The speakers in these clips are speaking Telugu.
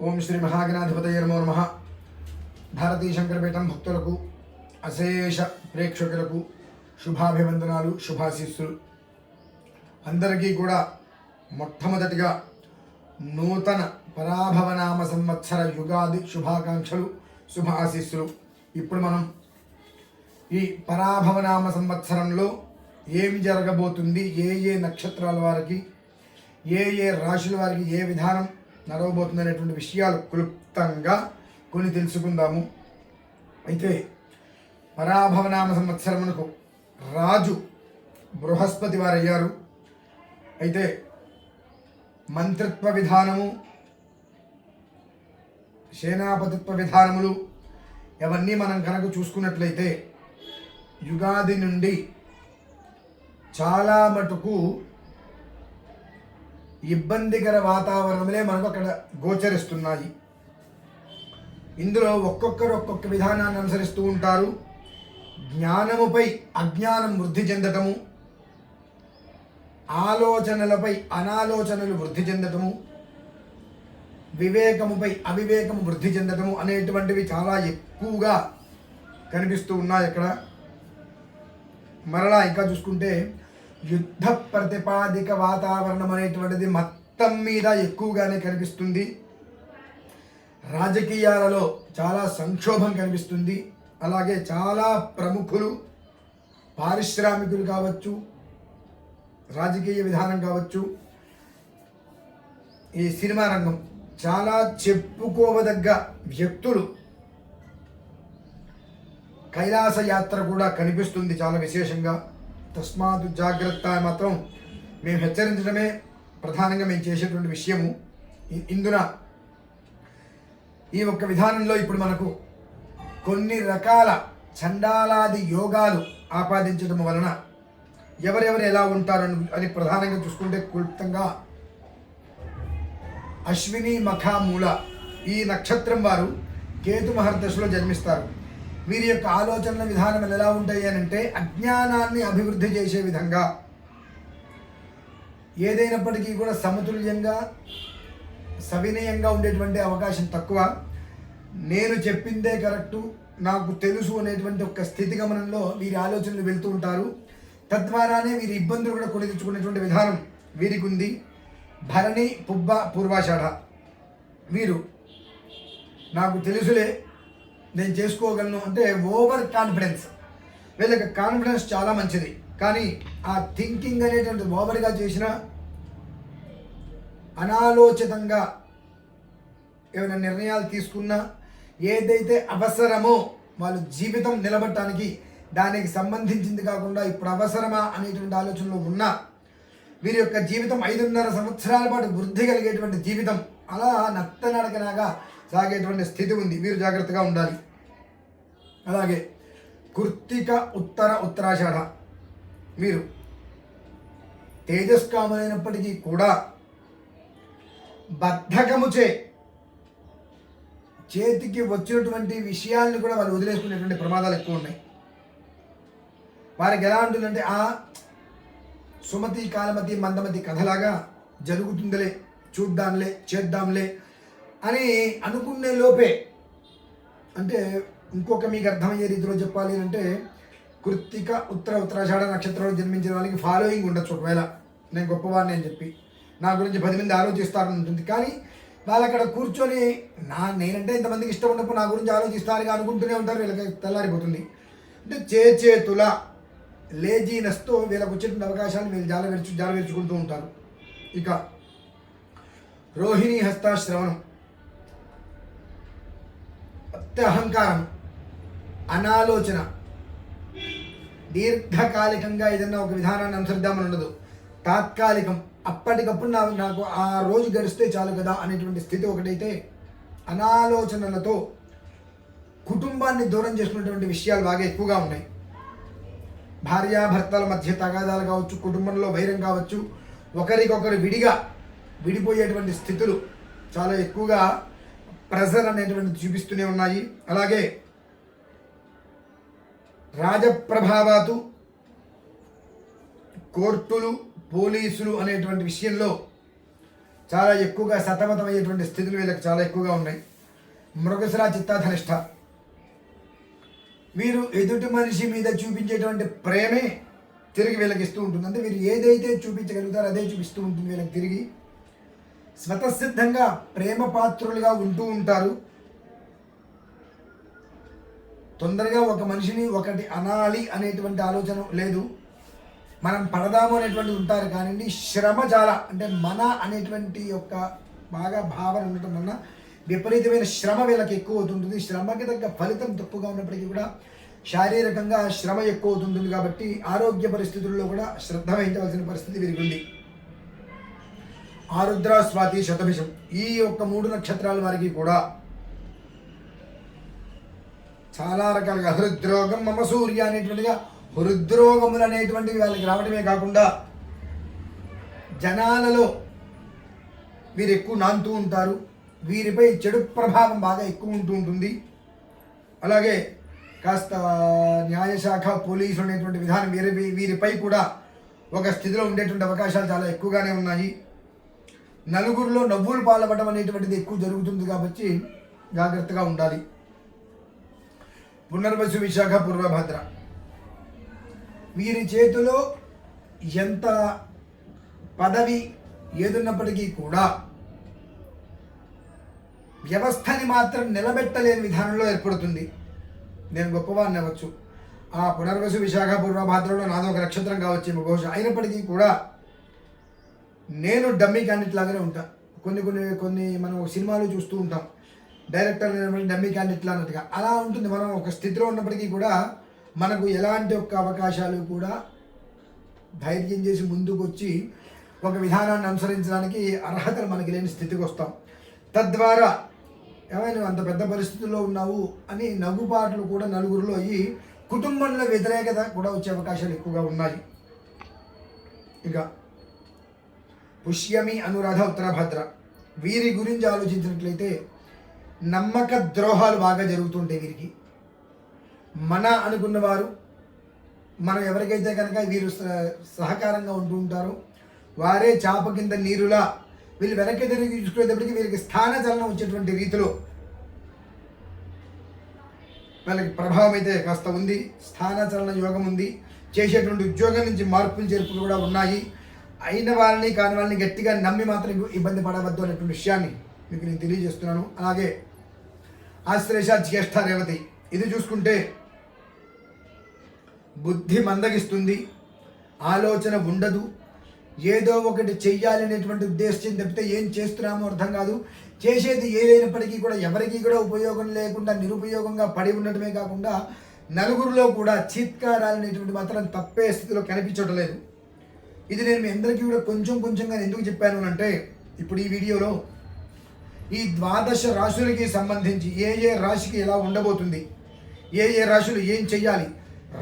ఓం శ్రీ మహాగణాధిపతయే నమో నమః. భారతీయ శంకరపీఠం భక్తులకు, అశేష ప్రేక్షకులకు శుభాభివందనాలు, శుభాశీస్సులు. అందరికీ కూడా మొట్టమొదటిగా నూతన పరాభవనామ సంవత్సర యుగాది శుభాకాంక్షలు, శుభ ఆశీస్సులు. ఇప్పుడు మనం ఈ పరాభవనామ సంవత్సరంలో ఏమి జరగబోతుంది, ఏ నక్షత్రాల వారికి, ఏ రాశుల వారికి ఏ విధానం నడవబోతుంది అనేటువంటి విషయాలు క్లుప్తంగా కొన్ని తెలుసుకుందాము. అయితే పరాభవనామ సంవత్సరమునకు రాజు బృహస్పతి వారు అయ్యారు. అయితే మంత్రిత్వ విధానము, సేనాపతిత్వ విధానములు ఇవన్నీ మనం కనుక చూసుకున్నట్లయితే యుగాది నుండి చాలా మటుకు ఇబ్బందికర వాతావరణములే మనకు అక్కడ గోచరిస్తున్నాయి. ఇందులో ఒక్కొక్కరు ఒక్కొక్క విధానాన్ని అనుసరిస్తూ ఉంటారు. జ్ఞానముపై అజ్ఞానం వృద్ధి చెందటము, ఆలోచనలపై అనాలోచనలు వృద్ధి చెందటము, వివేకముపై అవివేకము వృద్ధి చెందటము అనేటువంటివి చాలా ఎక్కువగా కనిపిస్తూ ఉన్నాయి అక్కడ. మరలా ఇంకా చూసుకుంటే యుద్ధ ప్రతిపాదిక వాతావరణం అనేటువంటిది మొత్తం మీద ఎక్కువగానే కనిపిస్తుంది. రాజకీయాలలో చాలా సంక్షోభం కనిపిస్తుంది. అలాగే చాలా ప్రముఖులు, పారిశ్రామికులు కావచ్చు, రాజకీయ విధానం కావచ్చు, ఈ సినిమా రంగం, చాలా చెప్పుకోవదగ్గ వ్యక్తులు కైలాస యాత్ర కూడా కనిపిస్తుంది చాలా విశేషంగా. తస్మాత్ జాగ్రత్త మాత్రం మేము హెచ్చరించడమే ప్రధానంగా మేము చేసేటువంటి విషయము. ఇందున ఈ ఒక్క విధానంలో ఇప్పుడు మనకు కొన్ని రకాల చండాలాది యోగాలు ఆపాదించడం వలన ఎవరెవరు ఎలా ఉంటారు అని ప్రధానంగా చూసుకుంటే క్లుప్తంగా అశ్విని మఖ మూల ఈ నక్షత్రం వారు కేతు మహర్దశలో జన్మిస్తారు. వీరి యొక్క ఆలోచనల విధానం ఎలా ఉంటాయి అని అంటే అజ్ఞానాన్ని అభివృద్ధి చేసే విధంగా, ఏదైనప్పటికీ కూడా సమతుల్యంగా సవినయంగా ఉండేటువంటి అవకాశం తక్కువ. నేను చెప్పిందే కరెక్టు, నాకు తెలుసు అనేటువంటి ఒక స్థితిగమనంలో వీరి ఆలోచనలు వెళ్తూ ఉంటారు. తద్వారానే వీరి ఇబ్బందులు కూడా కొని తెచ్చుకునేటువంటి విధానం వీరికి ఉంది. భరణి పుబ్బ పూర్వాషాఢ వీరు నాకు తెలుసులే, నేను చేసుకోగలను అంటే ఓవర్ కాన్ఫిడెన్స్. వీళ్ళకి కాన్ఫిడెన్స్ చాలా మంచిది, కానీ ఆ థింకింగ్ అనేటువంటి ఓవర్గా చేసిన, అనాలోచితంగా ఏమైనా నిర్ణయాలు తీసుకున్నా, ఏదైతే అవసరమో వాళ్ళు జీవితం నిలబడటానికి దానికి సంబంధించింది కాకుండా ఇప్పుడు అవసరమా అనేటువంటి ఆలోచనలో ఉన్నా వీరి యొక్క జీవితం 5.5 సంవత్సరాల పాటు వృద్ధి కలిగేటువంటి జీవితం అలా నత్తనడకలాగా సాగేటువంటి స్థితి ఉంది. వీరు జాగ్రత్తగా ఉండాలి. అలాగే కృత్తిక ఉత్తరాషాఢ వీరు తేజస్కాములైనప్పటికీ కూడా బద్ధకముచే చేతికి వచ్చినటువంటి విషయాలను కూడా వాళ్ళు వదిలేసుకునేటువంటి ప్రమాదాలు ఎక్కువ ఉన్నాయి. వారికి ఎలా ఉంటుందంటే ఆ సుమతి కాలమతి మందమతి కథలాగా జరుగుతుందిలే, చూద్దాంలే, చేద్దాంలే అని అనుకునే లోపే, అంటే ఇంకొక మీకు అర్థమయ్యే రీతిలో చెప్పాలి అంటే కృత్తిక ఉత్తరాషాఢ నక్షత్రంలో జన్మించిన వాళ్ళకి ఫాలోయింగ్ ఉండొచ్చు. ఒకవేళ నేను గొప్పవాడిని అని చెప్పి నా గురించి 10 మంది ఆలోచిస్తారని ఉంటుంది. కానీ వాళ్ళు అక్కడ కూర్చొని నేనంటే ఇంతమందికి ఇష్టం ఉన్నప్పుడు నా గురించి ఆలోచిస్తారుగా అనుకుంటూనే ఉంటారు. వీళ్ళకి తెల్లారిపోతుంది. అంటే చేతుల లేజీనెస్తో వీళ్ళకు వచ్చేటువంటి అవకాశాలు వీళ్ళు జాలవిరుచుకుంటూ ఉంటారు. ఇక రోహిణి హస్తాశ్రవణం, అత్యహంకారం, అనాలోచన, దీర్ఘకాలికంగా ఏదైనా ఒక విధానాన్ని అనుసరిద్దామని ఉండదు. తాత్కాలికం, అప్పటికప్పుడు నాకు ఆ రోజు గడిస్తే చాలు కదా అనేటువంటి స్థితి ఒకటైతే, అనాలోచనలతో కుటుంబాన్ని దూరం చేసుకునేటువంటి విషయాలు బాగా ఎక్కువగా ఉన్నాయి. భార్యాభర్తల మధ్య తగాదాలు కావచ్చు, కుటుంబంలో వైరం కావచ్చు, ఒకరికొకరు విడిపోయేటువంటి స్థితులు చాలా ఎక్కువగా ప్రెజర్ అనేటువంటి చూపిస్తూనే ఉన్నాయి. అలాగే రాజప్రభావాతు, కోర్టులు, పోలీసులు అనేటువంటి విషయంలో చాలా ఎక్కువగా సతమతమయ్యేటువంటి స్థితులు వీళ్ళకి చాలా ఎక్కువగా ఉన్నాయి. మృగశిర చిత్తాధనిష్ట వీరు ఎదుటి మనిషి మీద చూపించేటువంటి ప్రేమే తిరిగి వీళ్ళకి ఇస్తూ ఉంటుంది. అంటే వీరు ఏదైతే చూపించగలుగుతారో అదే చూపిస్తూ ఉంటుంది వీళ్ళకి తిరిగి. స్వతసిద్ధంగా ప్రేమ పాత్రులుగా ఉంటూ ఉంటారు. తొందరగా ఒక మనిషిని ఒకటి అనాలి అనేటువంటి ఆలోచన లేదు, మనం పడదాము అనేటువంటి ఉంటారు. కానీ శ్రమ చాలా, అంటే మన అనేటువంటి యొక్క బాగా భావన ఉండటం వలన విపరీతమైన శ్రమ వీళ్ళకి ఎక్కువ అవుతుంటుంది. శ్రమకి తగ్గ ఫలితం తక్కువగా ఉన్నప్పటికీ కూడా శారీరకంగా శ్రమ ఎక్కువ అవుతుంటుంది. కాబట్టి ఆరోగ్య పరిస్థితుల్లో కూడా శ్రద్ధ వహించవలసిన పరిస్థితి వీరికి ఉంది. ఆరుద్ర, స్వాతి, శతభిషం ఈ యొక్క 3 నక్షత్రాల వారికి కూడా చాలా రకాలుగా హృద్రోగం, మమ సూర్య అనేటువంటిగా హృద్రోగములు అనేటువంటివి వాళ్ళకి రావడమే కాకుండా జనాలలో వీరు ఎక్కువ నాంతూ ఉంటారు. వీరిపై చెడు ప్రభావం బాగా ఎక్కువ ఉంటూ ఉంటుంది. అలాగే కాస్త న్యాయశాఖ, పోలీసులు అనేటువంటి విధానం వీరిపై కూడా ఒక స్థితిలో ఉండేటువంటి అవకాశాలు చాలా ఎక్కువగానే ఉన్నాయి. నలుగురిలో నవ్వులు పాల్పడడం అనేటువంటిది ఎక్కువ జరుగుతుంది కాబట్టి జాగ్రత్తగా ఉండాలి. పునర్వసు, విశాఖ, పూర్వభద్ర వీరి చేతిలో ఎంత పదవి ఏదున్నప్పటికీ కూడా వ్యవస్థని మాత్రం నిలబెట్టలేని విధానంలో ఏర్పడుతుంది. నేను గొప్పవాడిని అవ్వచ్చు, ఆ పునర్వసు, విశాఖ, పూర్వభద్రలో నాదో ఒక నక్షత్రం కావచ్చు బహుశా, అయినప్పటికీ కూడా నేను డమ్మీ క్యాండిడేట్ లాగానే ఉంటా. కొన్ని మనం సినిమాలు చూస్తూ ఉంటాం, డైరెక్టర్ డమ్మీ క్యాండిడేట్ అన్నట్టుగా అలా ఉంటుంది. మనం ఒక స్థితిలో ఉన్నప్పటికీ కూడా మనకు ఎలాంటి ఒక్క అవకాశాలు కూడా ధైర్యం చేసి ముందుకు వచ్చి ఒక విధానాన్ని అనుసరించడానికి అర్హతలు మనకి లేని స్థితికి వస్తాం. తద్వారా ఏమైనా అంత పెద్ద పరిస్థితుల్లో ఉన్నావు అని నవ్వుపాట్లు కూడా నలుగురిలో ఈ కుటుంబంలో వ్యతిరేకత కూడా వచ్చే అవకాశాలు ఎక్కువగా ఉన్నాయి. ఇక పుష్యమి, అనురాధ, ఉత్తరభద్ర వీరి గురించి ఆలోచించినట్లయితే నమ్మక ద్రోహాలు బాగా జరుగుతుంటాయి వీరికి. మన అనుకున్నవారు మనం ఎవరికైతే కనుక వీరు సహకారంగా ఉంటూ ఉంటారో వారే చాప కింద నీరులా వీళ్ళు వెనక్కి తిరిగి చూసుకునేటప్పటికీ వీరికి స్థానచలనం వచ్చేటువంటి రీతిలో వాళ్ళకి ప్రభావం అయితే కాస్త ఉంది. స్థానచలన యోగం ఉంది. చేసేటువంటి ఉద్యోగం నుంచి మార్పులు చేర్పులు కూడా ఉన్నాయి. అయిన వాళ్ళని కాని వాళ్ళని గట్టిగా నమ్మి మాత్రం ఇబ్బంది పడవద్దు అనేటువంటి విషయాన్ని మీకు నేను తెలియజేస్తున్నాను. అలాగే ఆశ్లేష, జ్యేష్ఠ, రేవతి ఇది చూసుకుంటే బుద్ధి మందగిస్తుంది, ఆలోచన ఉండదు, ఏదో ఒకటి చెయ్యాలి అనేటువంటి ఉద్దేశం తప్పితే ఏం చేస్తున్నామో అర్థం కాదు. చేసేది ఏదైనప్పటికీ కూడా ఎవరికి కూడా ఉపయోగం లేకుండా నిరుపయోగంగా పడి ఉండటమే కాకుండా నలుగురిలో కూడా చీత్కారాలు అనేటువంటి మాత్రం తప్పే స్థితిలో కనిపించడం లేదు. ఇది నేను మీ అందరికీ కూడా కొంచెంగా ఎందుకు చెప్పాను అంటే ఇప్పుడు ఈ వీడియోలో ఈ 12 రాశులకి సంబంధించి ఏ రాశికి ఎలా ఉండబోతుంది, ఏ రాశులు ఏం చెయ్యాలి,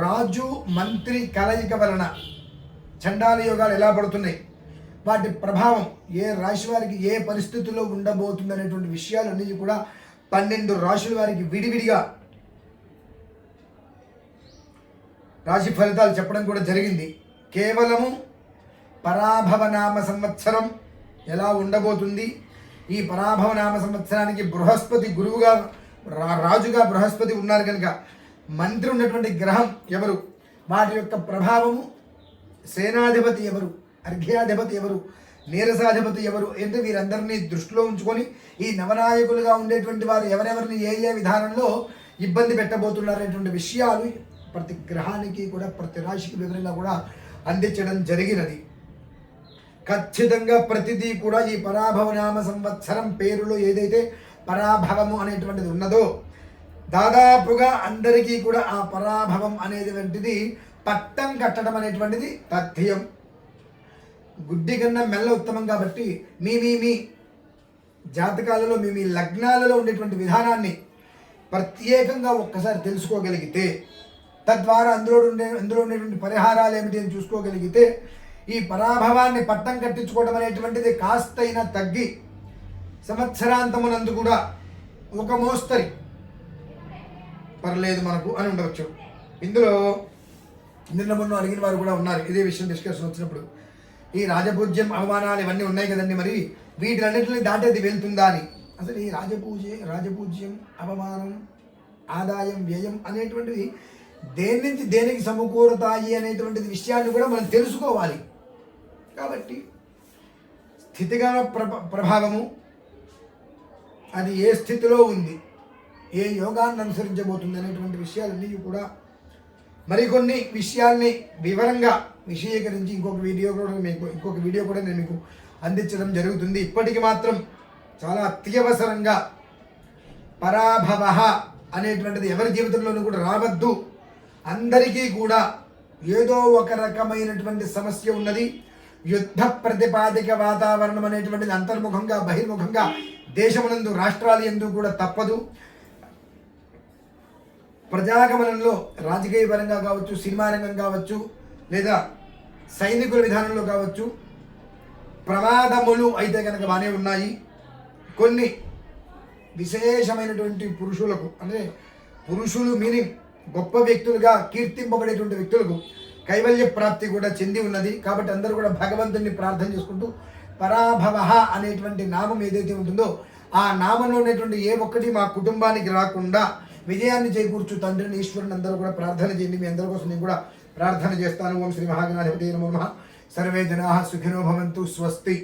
రాజు మంత్రి కలయిక వలన చండాల యోగాలు ఎలా పడుతున్నాయి, వాటి ప్రభావం ఏ రాశి వారికి ఏ పరిస్థితుల్లో ఉండబోతుంది అనేటువంటి విషయాలన్నీ కూడా 12 రాశుల వారికి విడివిడిగా రాశి ఫలితాలు చెప్పడం కూడా జరిగింది. కేవలము పరాభవనామ సంవత్సరం ఎలా ఉండబోతుంది, ఈ పరాభవనామ సంవత్సరానికి బృహస్పతి గురువుగా రాజుగా బృహస్పతి ఉన్నారు కనుక మంత్రి ఉన్నటువంటి గ్రహం ఎవరు, వాటి యొక్క ప్రభావము, సేనాధిపతి ఎవరు, అర్ఘ్యాధిపతి ఎవరు, నీరసాధిపతి ఎవరు అంటే వీరందరినీ దృష్టిలో ఉంచుకొని ఈ నవనాయకులుగా ఉండేటువంటి వారు ఎవరెవరిని ఏ విధానంలో ఇబ్బంది పెట్టబోతున్నారనేటువంటి విషయాలు ప్రతి గ్రహానికి కూడా ప్రతి రాశికి వివరంగా కూడా అందించడం జరిగినది. ఖచ్చితంగా ప్రతిదీ కూడా ఈ పరాభవనామ సంవత్సరం పేరులో ఏదైతే పరాభవము అనేటువంటిది ఉన్నదో దాదాపుగా అందరికీ కూడా ఆ పరాభవం అనేటువంటిది పట్టం కట్టడం అనేటువంటిది తథ్యం. గుడ్డి కన్నా మెల్ల ఉత్తమం కాబట్టి మీ జాతకాలలో మీ లగ్నాలలో ఉండేటువంటి విధానాన్ని ప్రత్యేకంగా ఒక్కసారి తెలుసుకోగలిగితే తద్వారా అందులో ఉండేటువంటి పరిహారాలు ఏమిటి అని చూసుకోగలిగితే ఈ పరాభవాన్ని పట్టం కట్టించుకోవడం అనేటువంటిది కాస్తైనా తగ్గి సంవత్సరాంతమునందు కూడా ఒక మోస్తరి పర్లేదు మనకు అని ఉండవచ్చు. ఇందులో నిన్న మొన్న అడిగిన వారు కూడా ఉన్నారు ఇదే విషయం డిస్కషన్ వచ్చినప్పుడు. ఈ రాజపూజ్యం అవమానాలు ఇవన్నీ ఉన్నాయి కదండి, మరి వీటిలన్నింటినీ దాటేది వెళ్తుందా అని. అసలు ఈ రాజపూజ్యం, అవమానం, ఆదాయం, వ్యయం అనేటువంటివి దేని నుంచి దేనికి సమకూరుతాయి అనేటువంటిది విషయాన్ని కూడా మనం తెలుసుకోవాలి. కాబట్టి స్థితిగత ప్రభావము అది ఏ స్థితిలో ఉంది, ఏ యోగాన్ని అనుసరించబోతుంది అనేటువంటి విషయాలన్నీ కూడా మరికొన్ని విషయాల్ని వివరంగా విషయీకరించి ఇంకొక వీడియో కూడా నేను మీకు అందించడం జరుగుతుంది. ఇప్పటికి మాత్రం చాలా అత్యవసరంగా పరాభవ అనేటువంటిది ఎవరి జీవితంలోనూ కూడా రావద్దు. అందరికీ కూడా ఏదో ఒక రకమైనటువంటి సమస్య ఉన్నది. యుద్ధ ప్రతిపాదిక వాతావరణం అనేటువంటిది అంతర్ముఖంగా బహిర్ముఖంగా దేశమునందు రాష్ట్రాల యందు కూడా తప్పదు. ప్రజాగమనంలో రాజకీయ పరంగా కావచ్చు, సినిమా రంగం కావచ్చు, లేదా సైనికుల విధానంలో కావచ్చు, ప్రమాదములు అయితే కనుక బాగానే ఉన్నాయి. కొన్ని విశేషమైనటువంటి పురుషులకు, అంటే పురుషులు మీనింగ్ గొప్ప వ్యక్తులుగా కీర్తింపబడేటువంటి వ్యక్తులకు కైవల్య ప్రాప్తి కూడా చెంది ఉన్నది. కాబట్టి అందరూ కూడా భగవంతుడిని ప్రార్థన చేసుకుంటూ పరాభవ అనేటువంటి నామం ఏదైతే ఉంటుందో ఆ నామంలో ఉన్నటువంటి ఏ ఒక్కటి మా కుటుంబానికి రాకుండా విజయాన్ని చేకూర్చు తండ్రిని, ఈశ్వరుని అందరూ కూడా ప్రార్థన చేయండి. మీ అందరి కోసం నేను కూడా ప్రార్థన చేస్తాను. ఓం శ్రీ మహాగణాధిపతి నమో నమః. సర్వే జనాః సుఖినో భవంతు. స్వస్తి.